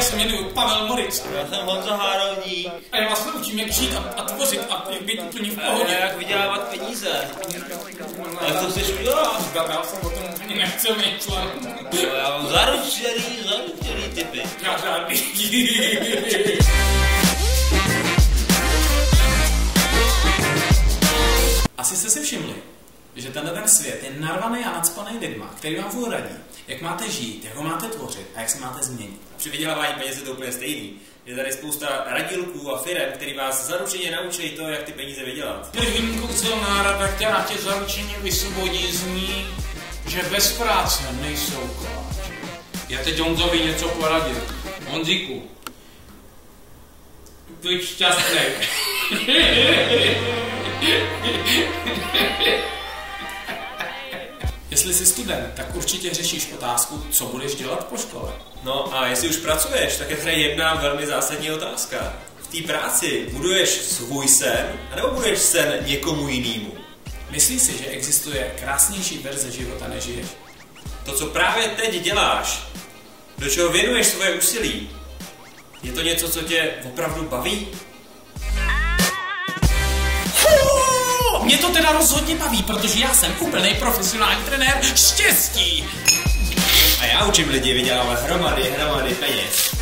se jmenuji Pavel Moric. Já jsem Honza Hárovník. A já vás naučím, jak žít a tvořit a jak být úplně v pohodě. A jak vydělávat peníze. Ale to chceš udělat? Já jsem o tom ani nechci myšlet. Já mám zaručený typy. Já žádný. Asi jste si všimli, že ten svět je narvaný a nacpaný lidma, který vám furt radí, jak máte žít, jak ho máte tvořit a jak se máte změnit. Při vydělávání peněz je to úplně stejný. Je tady spousta radilků a firem, který vás zaručeně naučí to, jak ty peníze vydělat. Když výjimkou silná, která tě zaručeně vysvobodí z ní, že bez práce nejsou koláče. Já teď Honzovi něco poradil. Honzíku, buď šťastný. Jestli jsi student, tak určitě řešíš otázku, co budeš dělat po škole. No a jestli už pracuješ, tak je tady jedna velmi zásadní otázka. V té práci buduješ svůj sen, anebo buduješ sen někomu jinému? Myslíš si, že existuje krásnější verze života, než žiješ? To, co právě teď děláš, do čeho věnuješ svoje úsilí, je to něco, co tě opravdu baví? Mě to teda rozhodně baví, protože já jsem úplný profesionální trenér štěstí. A já učím lidi vydělávat hromady peněz.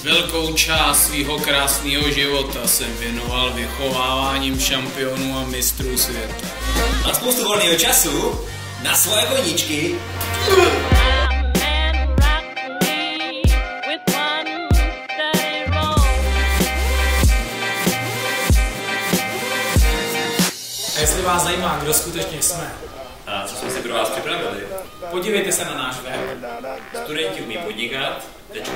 Velkou část svého krásného života jsem věnoval vychováváním šampionů a mistrů světa. Mám spoustu volného času na svoje koníčky. A jestli vás zajímá, kdo skutečně jsme, A co jsme si pro vás připravili? podívejte se na náš web. Studenti umí podnikat.cz